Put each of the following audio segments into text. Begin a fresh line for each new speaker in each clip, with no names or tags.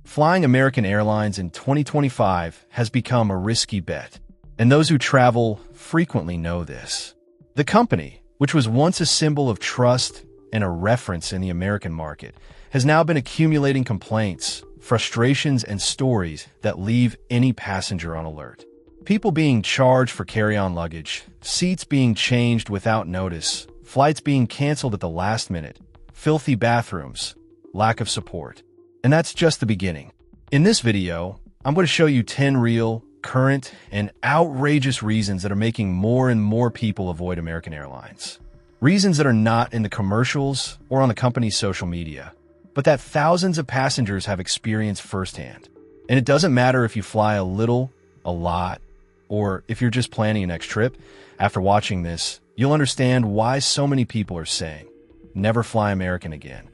Flying American Airlines in 2025 has become a risky bet, and those who travel frequently know this. The company, which was once a symbol of trust and a reference in the American market, has now been accumulating complaints, frustrations, and stories that leave any passenger on alert. People being charged for carry-on luggage, seats being changed without notice, flights being canceled at the last minute, filthy bathrooms, lack of support. And that's just the beginning. In this video, I'm going to show you 10 real, current, and outrageous reasons that are making more and more people avoid American Airlines. Reasons that are not in the commercials or on the company's social media, but that thousands of passengers have experienced firsthand. And it doesn't matter if you fly a little, a lot, or if you're just planning a next trip. After watching this, you'll understand why so many people are saying, never fly American again.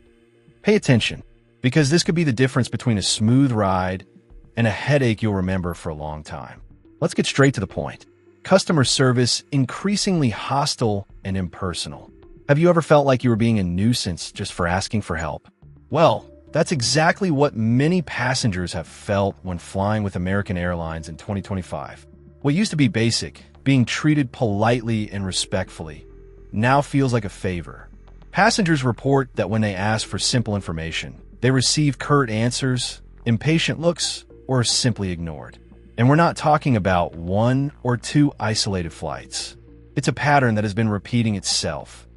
Pay attention, because this could be the difference between a smooth ride and a headache you'll remember for a long time. Let's get straight to the point. Customer service increasingly hostile and impersonal. Have you ever felt like you were being a nuisance just for asking for help? Well, that's exactly what many passengers have felt when flying with American Airlines in 2025. What used to be basic, being treated politely and respectfully, now feels like a favor. Passengers report that when they ask for simple information, they receive curt answers, impatient looks, or are simply ignored. And we're not talking about one or two isolated flights. It's a pattern that has been repeating itself.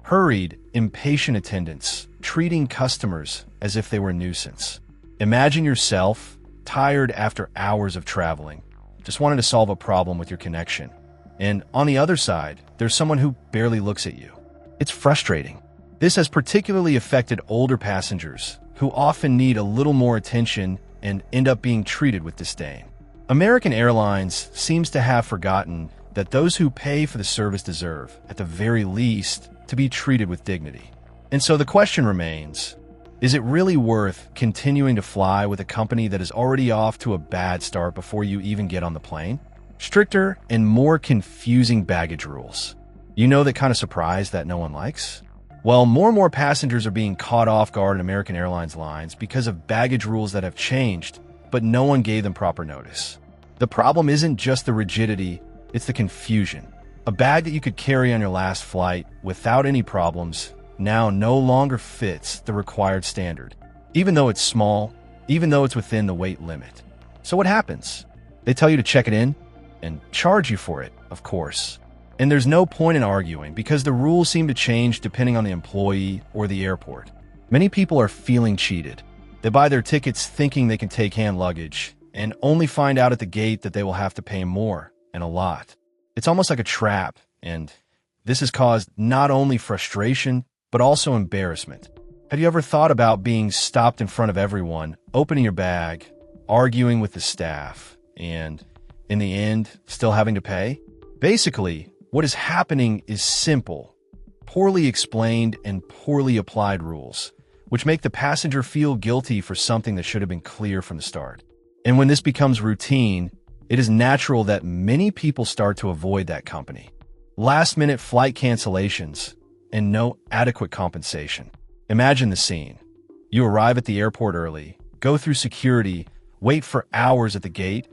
Hurried, impatient attendants, treating customers as if they were a nuisance. Imagine yourself, tired after hours of traveling, just wanting to solve a problem with your connection. And on the other side, there's someone who barely looks at you. It's frustrating. This has particularly affected older passengers, who often need a little more attention and end up being treated with disdain. American Airlines seems to have forgotten that those who pay for the service deserve, at the very least, to be treated with dignity. And so the question remains, is it really worth continuing to fly with a company that is already off to a bad start before you even get on the plane? Stricter and more confusing baggage rules. You know that kind of surprise that no one likes? Well, more and more passengers are being caught off guard in American Airlines lines because of baggage rules that have changed, but no one gave them proper notice. The problem isn't just the rigidity, it's the confusion. A bag that you could carry on your last flight without any problems now no longer fits the required standard, even though it's small, even though it's within the weight limit. So what happens? They tell you to check it in and charge you for it, of course. And there's no point in arguing because the rules seem to change depending on the employee or the airport. Many people are feeling cheated. They buy their tickets thinking they can take hand luggage and only find out at the gate that they will have to pay more, and a lot. It's almost like a trap, and this has caused not only frustration, but also embarrassment. Have you ever thought about being stopped in front of everyone, opening your bag, arguing with the staff, and in the end, still having to pay? Basically, what is happening is simple, poorly explained and poorly applied rules, which make the passenger feel guilty for something that should have been clear from the start. And when this becomes routine, it is natural that many people start to avoid that company. Last-minute flight cancellations and no adequate compensation. Imagine the scene. You arrive at the airport early, go through security, wait for hours at the gate,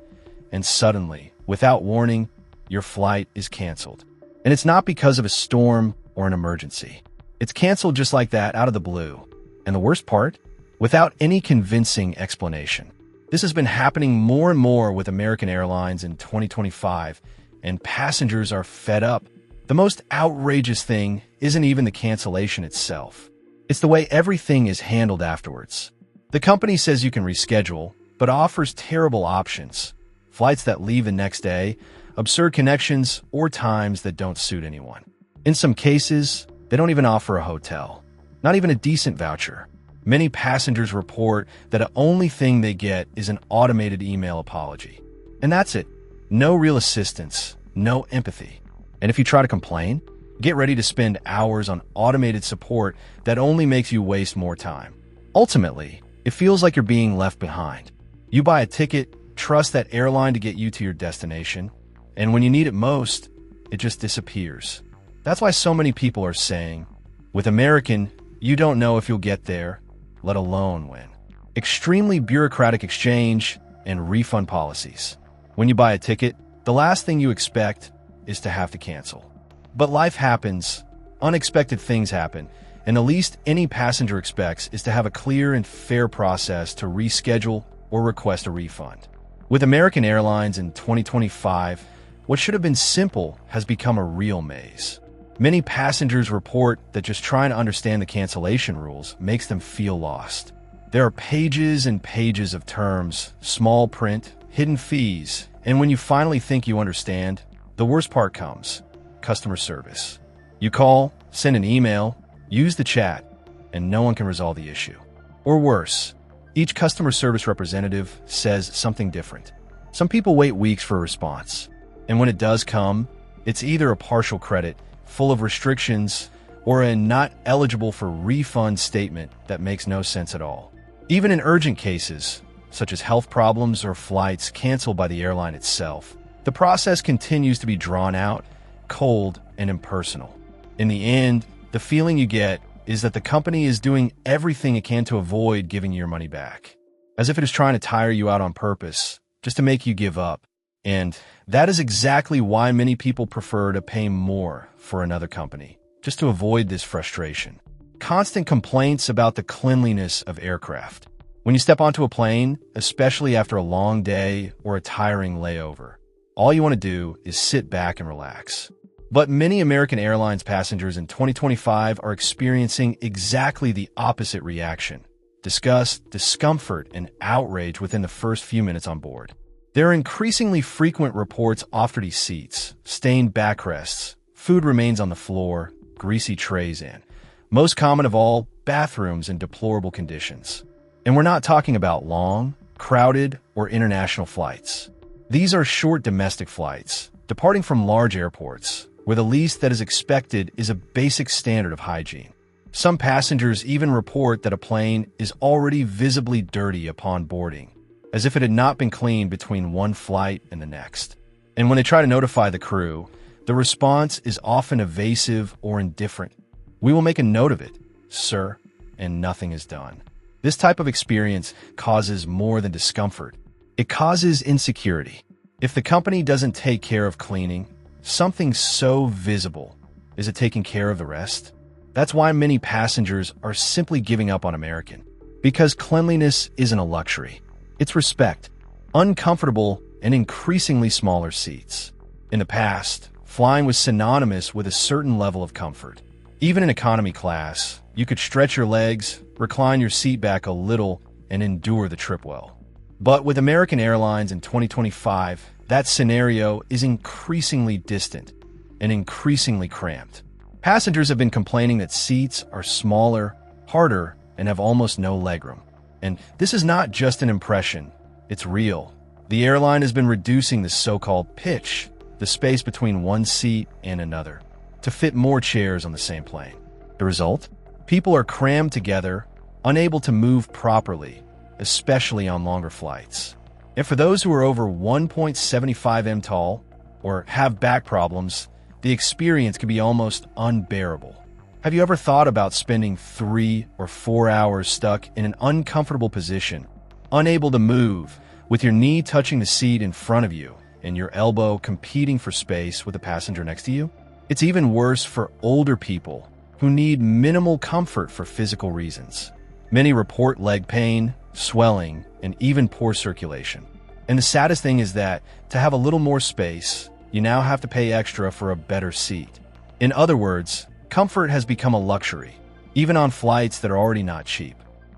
and suddenly, without warning, your flight is canceled. And it's not because of a storm or an emergency. It's canceled just like that, out of the blue. And the worst part? Without any convincing explanation. This has been happening more and more with American Airlines in 2025, and passengers are fed up. The most outrageous thing isn't even the cancellation itself. It's the way everything is handled afterwards. The company says you can reschedule, but offers terrible options. Flights that leave the next day, absurd connections, or times that don't suit anyone. In some cases, they don't even offer a hotel, not even a decent voucher. Many passengers report that the only thing they get is an automated email apology. And that's it. No real assistance, no empathy. And if you try to complain, get ready to spend hours on automated support that only makes you waste more time. Ultimately, it feels like you're being left behind. You buy a ticket, trust that airline to get you to your destination, and when you need it most, it just disappears. That's why so many people are saying, with American, you don't know if you'll get there, let alone when. extremely bureaucratic exchange, and refund policies. When you buy a ticket, the last thing you expect is to have to cancel. But life happens, unexpected things happen, and the least any passenger expects is to have a clear and fair process to reschedule or request a refund. With American Airlines in 2025, what should have been simple has become a real maze. Many passengers report that just trying to understand the cancellation rules makes them feel lost. There are pages and pages of terms, small print, hidden fees, and when you finally think you understand, the worst part comes: customer service. You call, send an email, use the chat, and no one can resolve the issue. Or worse, each customer service representative says something different. Some people wait weeks for a response, and when it does come, it's either a partial credit, full of restrictions, or a not eligible for refund statement that makes no sense at all. Even in urgent cases, such as health problems or flights canceled by the airline itself, the process continues to be drawn out, cold, and impersonal. In the end, the feeling you get is that the company is doing everything it can to avoid giving you your money back, as if it is trying to tire you out on purpose, just to make you give up. And that is exactly why many people prefer to pay more for another company, just to avoid this frustration. Constant complaints about the cleanliness of aircraft. When you step onto a plane, especially after a long day or a tiring layover, all you want to do is sit back and relax. But many American Airlines passengers in 2025 are experiencing exactly the opposite reaction: disgust, discomfort, and outrage within the first few minutes on board. There are increasingly frequent reports of dirty seats, stained backrests, food remains on the floor, greasy trays, and, most common of all, bathrooms in deplorable conditions. And we're not talking about long, crowded, or international flights. These are short domestic flights, departing from large airports, where the least that is expected is a basic standard of hygiene. Some passengers even report that a plane is already visibly dirty upon boarding, as if it had not been cleaned between one flight and the next. And when they try to notify the crew, the response is often evasive or indifferent. "We will make a note of it, sir," and nothing is done. This type of experience causes more than discomfort. It causes insecurity. If the company doesn't take care of cleaning, something so visible, is it taking care of the rest? That's why many passengers are simply giving up on American. Because cleanliness isn't a luxury. It's respect. Uncomfortable and increasingly smaller seats. In the past, flying was synonymous with a certain level of comfort. Even in economy class, you could stretch your legs, recline your seat back a little, and endure the trip well. But with American Airlines in 2025, that scenario is increasingly distant and increasingly cramped. Passengers have been complaining that seats are smaller, harder, and have almost no legroom. And this is not just an impression, it's real. The airline has been reducing the so-called pitch, the space between one seat and another, to fit more chairs on the same plane. The result? People are crammed together, unable to move properly, especially on longer flights. And for those who are over 1.75 m tall or have back problems, the experience can be almost unbearable. Have you ever thought about spending 3 or 4 hours stuck in an uncomfortable position, unable to move, with your knee touching the seat in front of you and your elbow competing for space with the passenger next to you? It's even worse for older people who need minimal comfort for physical reasons. Many report leg pain, swelling, and even poor circulation. And the saddest thing is that to have a little more space, you now have to pay extra for a better seat. In other words, comfort has become a luxury, even on flights that are already not cheap.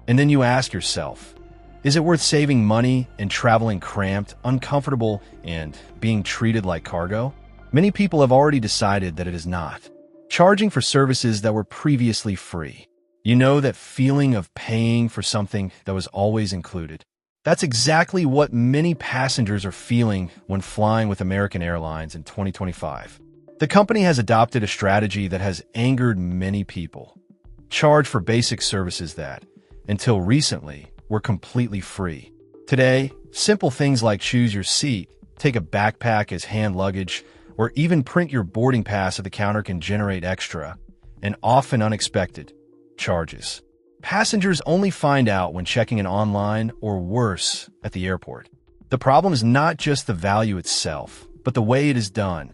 And then you ask yourself, is it worth saving money and traveling cramped, uncomfortable, and being treated like cargo? Many people have already decided that it is not. Charging for services that were previously free. You know, that feeling of paying for something that was always included. That's exactly what many passengers are feeling when flying with American Airlines in 2025. The company has adopted a strategy that has angered many people. Charge for basic services that, until recently, were completely free. Today, simple things like choose your seat, take a backpack as hand luggage, or even print your boarding pass at the counter can generate extra, and often unexpected, charges. passengers only find out when checking in online or worse, at the airport. The problem is not just the value itself, but the way it is done,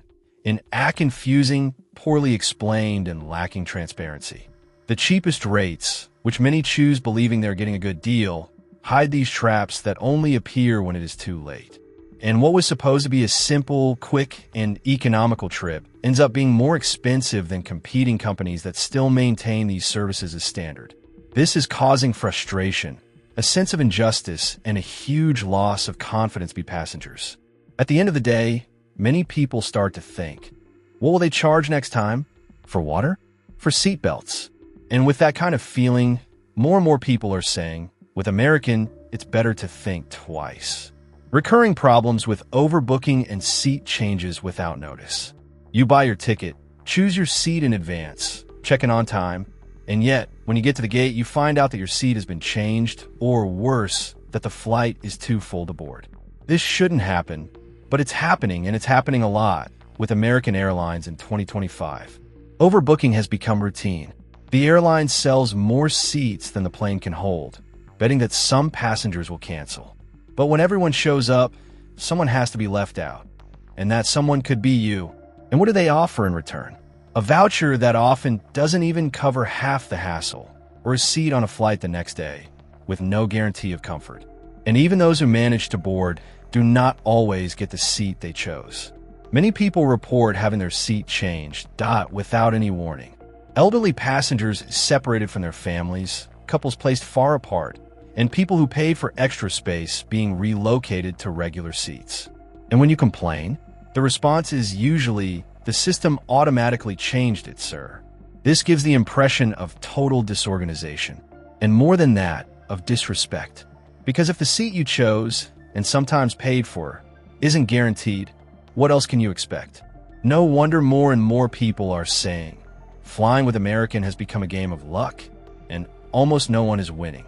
confusing, poorly explained, and lacking transparency. The cheapest rates, which many choose believing they're getting a good deal, hide these traps that only appear when it is too late. And what was supposed to be a simple, quick, and economical trip ends up being more expensive than competing companies that still maintain these services as standard. This is causing frustration, a sense of injustice, and a huge loss of confidence by passengers. At the end of the day, many people start to think, what will they charge next time? For water? For seatbelts? And with that kind of feeling, more and more people are saying, with American, it's better to think twice. Recurring problems with overbooking and seat changes without notice. You buy your ticket, choose your seat in advance, check in on time, and yet, when you get to the gate, you find out that your seat has been changed, or worse, that the flight is too full to board. This shouldn't happen, but it's happening, and it's happening a lot with American Airlines in 2025. Overbooking has become routine. The airline sells more seats than the plane can hold, betting that some passengers will cancel. But when everyone shows up, someone has to be left out, and that someone could be you. And what do they offer in return? A voucher that often doesn't even cover half the hassle, or a seat on a flight the next day, with no guarantee of comfort. And even those who manage to board do not always get the seat they chose. Many people report having their seat changed, without any warning. Elderly passengers separated from their families, couples placed far apart, and people who paid for extra space being relocated to regular seats. And when you complain, the response is usually, the system automatically changed it, sir. This gives the impression of total disorganization, and more than that, of disrespect. Because if the seat you chose, and sometimes paid for, isn't guaranteed, what else can you expect? No wonder more and more people are saying, flying with American has become a game of luck, and almost no one is winning.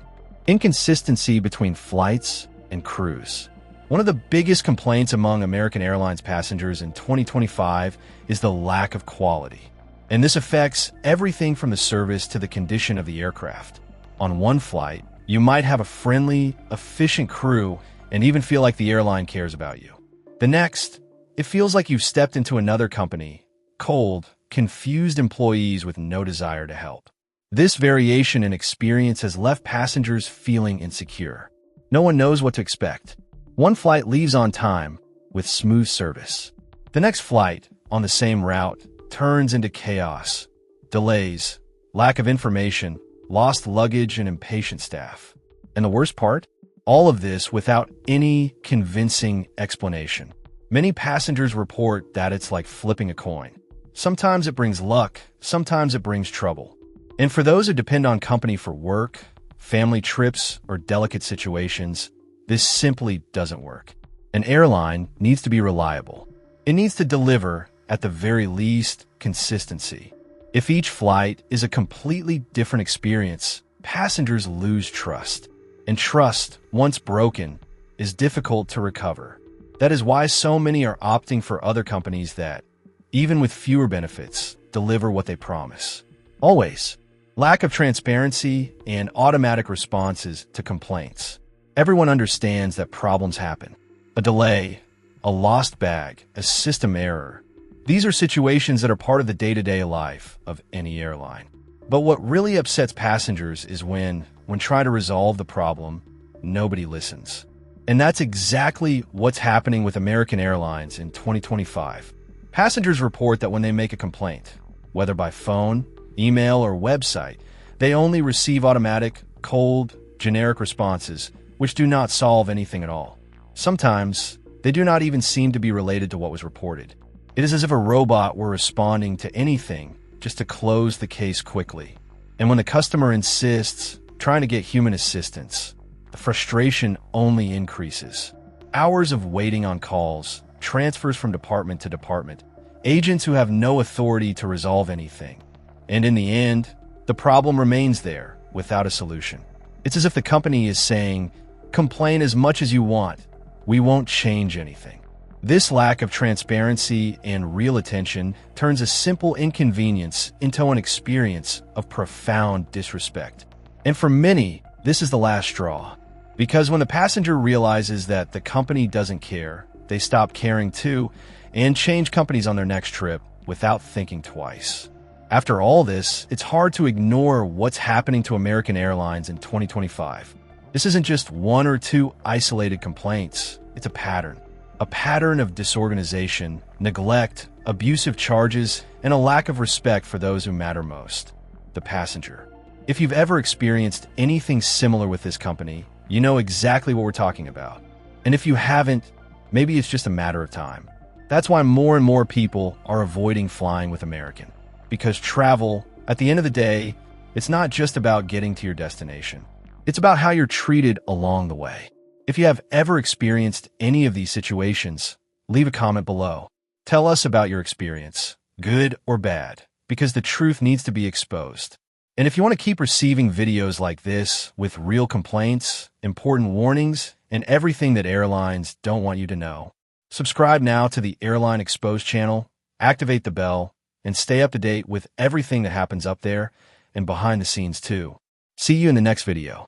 Inconsistency between flights and crews. One of the biggest complaints among American Airlines passengers in 2025 is the lack of quality. And this affects everything from the service to the condition of the aircraft. On one flight, you might have a friendly, efficient crew and even feel like the airline cares about you. The next, it feels like you've stepped into another company, cold, confused employees with no desire to help. This variation in experience has left passengers feeling insecure. No one knows what to expect. One flight leaves on time, with smooth service. The next flight, on the same route, turns into chaos, delays, lack of information, lost luggage, and impatient staff. And the worst part? All of this without any convincing explanation. Many passengers report that it's like flipping a coin. Sometimes it brings luck, sometimes it brings trouble. And for those who depend on company for work, family trips, or delicate situations, this simply doesn't work. An airline needs to be reliable. It needs to deliver, at the very least, consistency. If each flight is a completely different experience, passengers lose trust. And trust, once broken, is difficult to recover. That is why so many are opting for other companies that, even with fewer benefits, deliver what they promise. Always. Lack of transparency and automatic responses to complaints. Everyone understands that problems happen. A delay, a lost bag, a system error. These are situations that are part of the day-to-day life of any airline. But what really upsets passengers is when trying to resolve the problem, nobody listens. And that's exactly what's happening with American Airlines in 2025. Passengers report that when they make a complaint, whether by phone, email, or website, they only receive automatic, cold, generic responses, which do not solve anything at all. Sometimes, they do not even seem to be related to what was reported. It is as if a robot were responding to anything just to close the case quickly. And when the customer insists, trying to get human assistance, the frustration only increases. Hours of waiting on calls, transfers from department to department, agents who have no authority to resolve anything. And in the end, the problem remains there without a solution. It's as if the company is saying, complain as much as you want, we won't change anything. This lack of transparency and real attention turns a simple inconvenience into an experience of profound disrespect. And for many, this is the last straw. Because when the passenger realizes that the company doesn't care, they stop caring too and change companies on their next trip without thinking twice. After all this, it's hard to ignore what's happening to American Airlines in 2025. This isn't just one or two isolated complaints. It's a pattern. A pattern of disorganization, neglect, abusive charges, and a lack of respect for those who matter most, the passenger. If you've ever experienced anything similar with this company, you know exactly what we're talking about. And if you haven't, maybe it's just a matter of time. That's why more and more people are avoiding flying with American. Because travel, at the end of the day, it's not just about getting to your destination. It's about how you're treated along the way. If you have ever experienced any of these situations, leave a comment below. Tell us about your experience, good or bad, because the truth needs to be exposed. And if you want to keep receiving videos like this with real complaints, important warnings, and everything that airlines don't want you to know, subscribe now to the Airline Exposed channel, activate the bell, and stay up to date with everything that happens up there and behind the scenes too. See you in the next video.